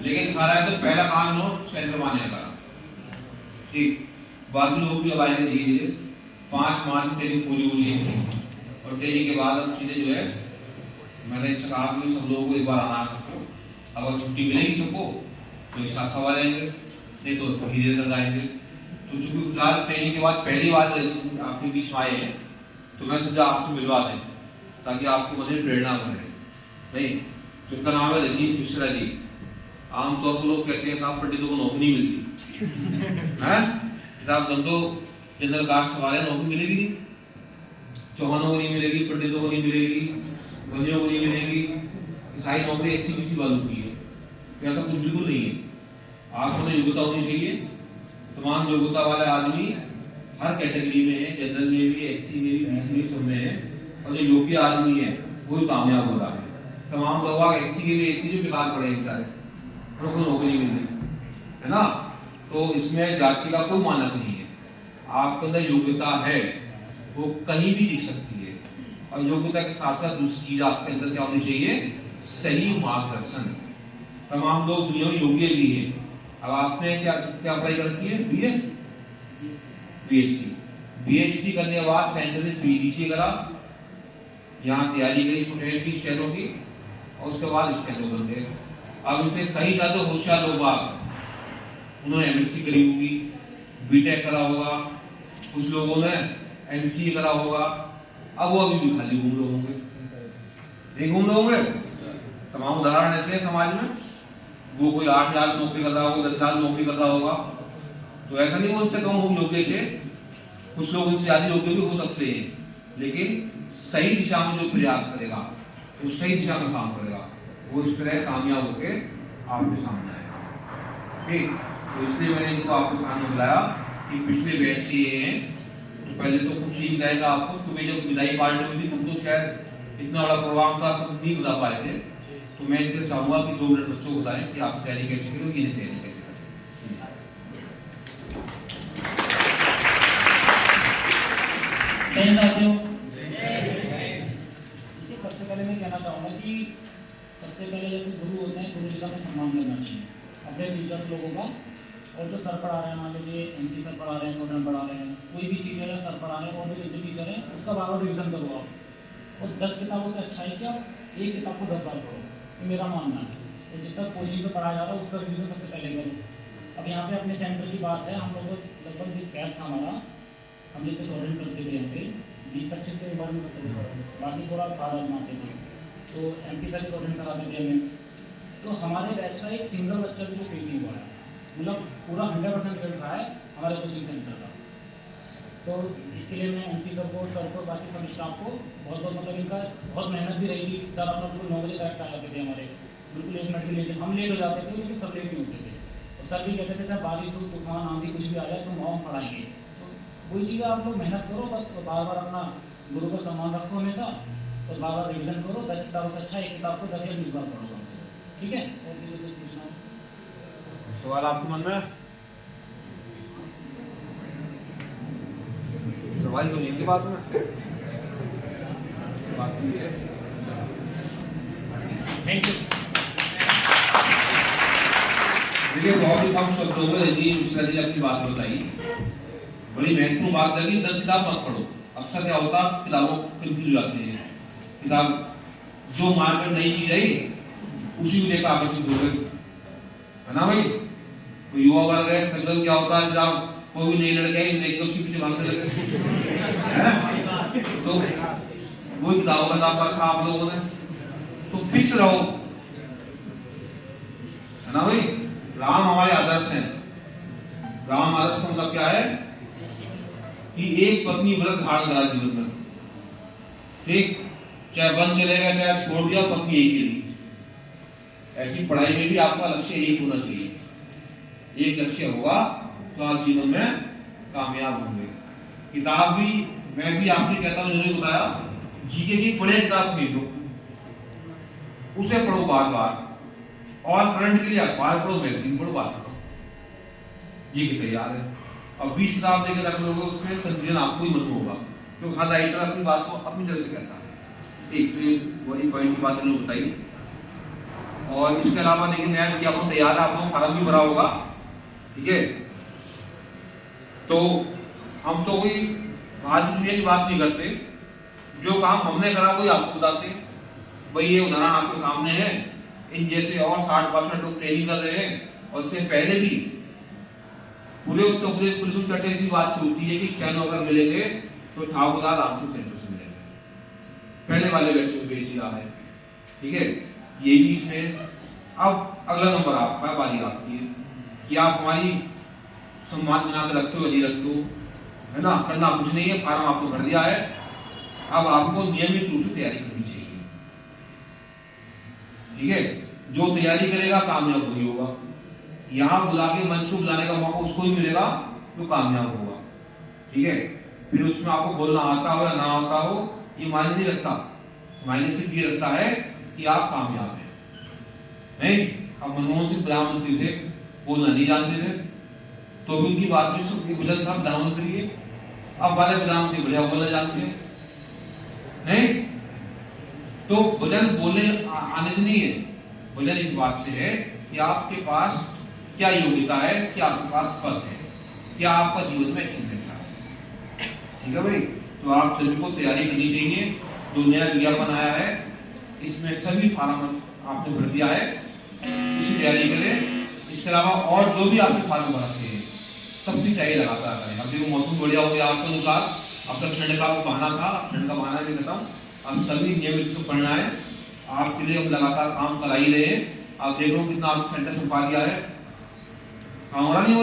लेकिन खा रहा है तो पहला काम नो सेंटर मारने का। ठीक, बाकी लोग भी अब आएंगे धीरे धीरे। 5 मार्च में ट्रेनिंग पूरी हुई है और ट्रेनिंग के बाद अब सीधे जो है मैंने कहा कि सब लोगों को एक बार आना सबको, अगर छुट्टी मिलेगी सबको तो एक साथ सवाल आएंगे, नहीं तो धीरे धीरे तक आएंगे। तो चूंकि फिलहाल ट्रेनिंग के बाद पहली बार आपके बीच में आए हैं तो मैं सोचा आपसे मिलवा दें ताकि आपको मुझे प्रेरणा बने। नहीं तो इनका नाम है रजीत मिश्रा जी। आमतौर पर लोग कहते हैं साहब पंडितों को नौकरी नहीं मिलती है साहब, तो जनरल कास्ट वाले नौकरी मिलेगी, चौहानों को नहीं मिलेगी, पंडितों को नहीं मिलेगी, बंदियों को नहीं मिलेगी, सारी नौकरी एससी वालों की है। ऐसा कुछ बिल्कुल नहीं है। आपको योग्यता होनी चाहिए, तमाम योग्यता वाले आदमी हर कैटेगरी में है, जनरल में भी, एससी में भी, बीसी में, सब में है। और जो योग्य आदमी है वो ही कामयाब हो रहा है। तमाम लोग एससी के भी एससी जो बेकार पड़े हैं बेचारे, उनको नौकरी नहीं मिल रही है ना। तो इसमें जाति का कोई मानक नहीं है। आपके अंदर योग्यता है वो कहीं भी दिख सकती है, और योग्यता के साथ साथ दूसरी चीज आपके अंदर क्या होनी चाहिए, सही मार्गदर्शन। तमाम लोग दुनिया में योग्य भी है। अब आपने क्या क्या अप्लाई कर रखी है, बीए बीएससी करने के बाद सेंटर से पीडीसी करा, यहाँ तैयारी करी स्टूडेंट की स्टेनों की, और उसके बाद स्टेनो बन गए। अब इनसे कहीं ज्यादा होशियार लोग उन्होंने एमएससी करी होगी, बीटेक करा होगा, कुछ लोगों ने एमसीए करा होगा। अब वो अभी भी खाली घूम रहे होंगे, नहीं घूम रहे होंगे। तमाम उदाहरण ऐसे हैं समाज में, वो कोई 8,000 नौकरी कर रहा होगा, 10,000 नौकरी कर रहा होगा, तो ऐसा नहीं उनसे कम हो योग्य थे। कुछ लोग उनसे ज्यादा योग्य भी हो सकते हैं, लेकिन सही दिशा में जो प्रयास करेगा, वो सही दिशा में काम करेगा, वो इस तरह कामयाब होकर आपके सामने आएगा। ठीक, तो इसलिए मैंने इनको आपके सामने बुलाया कि पिछले बैच के ये हैं। तो पहले तो कुछ ही बताएगा आपको, क्योंकि जब विदाई पार्टी हुई थी तब तो शायद इतना बड़ा प्रोग्राम था, सब नहीं बता पाए थे। तो मैं इनसे चाहूंगा कि 2 मिनट बच्चों को बताएं कि आप तैयारी कैसे करें, ये तैयारी कैसे करें। सबसे पहले मैं कहना चाहूँगा कि सबसे पहले जैसे गुरु होते हैं, गुरु जी का सम्मान करना चाहिए अपने टीचर्स लोगों का। और जो सर पढ़ा रहे हैं, मान लीजिए एमपी सर पढ़ा रहे हैं, स्टूडेंट पढ़ा रहे हैं, कोई भी टीचर है सर पढ़ा रहे हैं, और जो टीचर है उसका बार बार रिविजन करो आप। और 10 किताबों से अच्छा है कि आप एक किताब को 10 बार पढ़ो, ये मेरा मानना है। तो जिस तक कोचिंग में पढ़ाया जा रहा है उसका रिविजन सबसे पहले करो। अब यहाँ पे अपने सेंटर की बात है, हम लोग लगभग एक कैश था हमारा, हम जितने स्टूडेंट करते थे यहाँ पे 20-25 के बार में करते थे सर, बाकी थोड़ा खाना बनाते थे। तो एमपी सर स्टूडेंट कराते थे हमें। तो हमारे बैच का एक सिंगल बच्चा भी फेल नहीं हुआ है, मतलब पूरा 100% रिजल्ट रहा है हमारे कोचिंग सेंटर का। तो इसके लिए मैं एमपी सर को बाकी सब स्टाफ को बहुत बहुत मतलब इनका बहुत मेहनत भी रही थी। सर अपना बिल्कुल 9 बजे करेक्ट आ जाते थे हमारे, बिल्कुल 1 मिनट भी लेट, हम लेट हो जाते थे लेकिन सब लेट नहीं होते थे। और सर भी कहते थे चाहे बारिश हो, तूफान, आंधी कुछ भी आ जाए तो हम पढ़ाएंगे। तो वही चीज़ आप लोग मेहनत करो बस, बार बार अपना गुरु का सम्मान रखो हमेशा, और बार बार रिविजन करो। 10 किताबों से अच्छा एक किताब को 10 या 20 बार पढ़ो, ठीक है। और किसी को पूछना सवाल आपके मन में? सवाल तो नहीं इनके पास में। Thank you. देखिए बहुत ही कम शब्दों में रजीत मिश्रा जी ने अपनी बात बताई, बड़ी महत्वपूर्ण बात है कि 10 किताब मत पढ़ो। अक्सर क्या होता है किताबों कंफ्यूज हो जाती है, किताब जो मार्केट नई चीज आई उसी को लेकर आकर्षित हो गए, है ना भाई। तो युवा वर्ग है, कभी क्या होता है जब कोई भी नई लड़की आई देख के उसके पीछे भागने लगे, तो वो किताबों का दाम रखा आप लोगों ने। तो फिक्स रहो, है ना भाई। राम हमारे आदर्श हैं। राम आदर्श का मतलब क्या है कि एक पत्नी व्रत धारण करा जीवन में, ठीक, चाहे वन चलेगा चाहे छोड़ दिया, पत्नी एक ही रही। ऐसी पढ़ाई में भी आपका लक्ष्य एक होना चाहिए। एक लक्ष्य होगा तो आप जीवन में कामयाब होंगे। किताब भी मैं भी आपसे कहता हूं, उन्होंने बताया जीके की बड़े किताब खरीदो, उसे पढ़ो बार बार, और करंट के लिए अखबार पढ़ो, मैगजीन पढ़ो, बात पढ़ो, ये कि तैयार है। अब 20 किताब देकर रख लोगे उसमें कंफ्यूजन आपको ही मत होगा, क्योंकि हर राइटर अपनी बात को अपनी तरह से कहता है। एक तो वही पॉइंट की बात उन्होंने बताई। और इसके अलावा देखिए नया विज्ञापन तैयार है, आप लोगों फॉर्म भी भरा होगा, ठीक है। तो हम तो कोई आज दुनिया की बात नहीं करते, जो काम हमने करा वही आपको बताते हैं। भाई ये उदाहरण आपके सामने है, इन जैसे और 60% लोग ट्रेनिंग कर रहे हैं, और इससे पहले भी पूरे उत्तर प्रदेश पुलिस में चर्चा ऐसी बात होती है कि स्टैनो अगर मिलेंगे तो ठाकुरदार रामपुर सेंटर से मिलेंगे, पहले वाले बैच में बेसी रहा है, ठीक है। ये भी इसमें अब अगला नंबर आपका बारी आपकी है कि आप हमारी सम्मान बना के रखते हो, अजी रखते हो, है ना, करना कुछ नहीं है, फार्म आपको भर दिया है, अब आपको नियमित रूप से तैयारी करनी चाहिए, ठीक है। जो तैयारी करेगा कामयाब वही होगा, यहाँ बुला के मंच को बुलाने का मौका उसको ही मिलेगा जो कामयाब होगा, ठीक है। फिर उसमें आपको बोलना आता हो या ना आता हो ये मायने नहीं रखता, मायने सिर्फ ये रखता है कि आप कामयाब हैं। नहीं, अब मनमोहन सिंह प्रधानमंत्री थे, बोलना नहीं जानते थे, तो भी उनकी बात में सबके वजन था प्रधानमंत्री के, अब वाले प्रधानमंत्री बढ़िया बोलना जानते हैं, नहीं। तो वजन बोलने आने से नहीं है, वजन इस बात से है कि आपके पास क्या योग्यता है, क्या आपके पास पद है, क्या आपका जीवन में अचीवमेंट है, ठीक है भाई। तो आप सभी को तैयारी करनी चाहिए। जो नया विज्ञापन आया है इसमें सभी फार्म आपने भर दिया है, इसकी तैयारी करें। इसके अलावा और जो भी आपके फार्म भरते हैं सबकी तैयारी लगातार करें। अब देखो मौसम बढ़िया हो गया आपके अनुसार, अब तक ठंड का बहाना था, ठंड का बहाना भी खत्म, अब सभी नियमित को पढ़ना है। आपके लिए हम लगातार काम करा ही रहे हैं। आप देख लो कितना आपने सेंटर संभा लिया है, काम हो रहा नहीं हो रहा।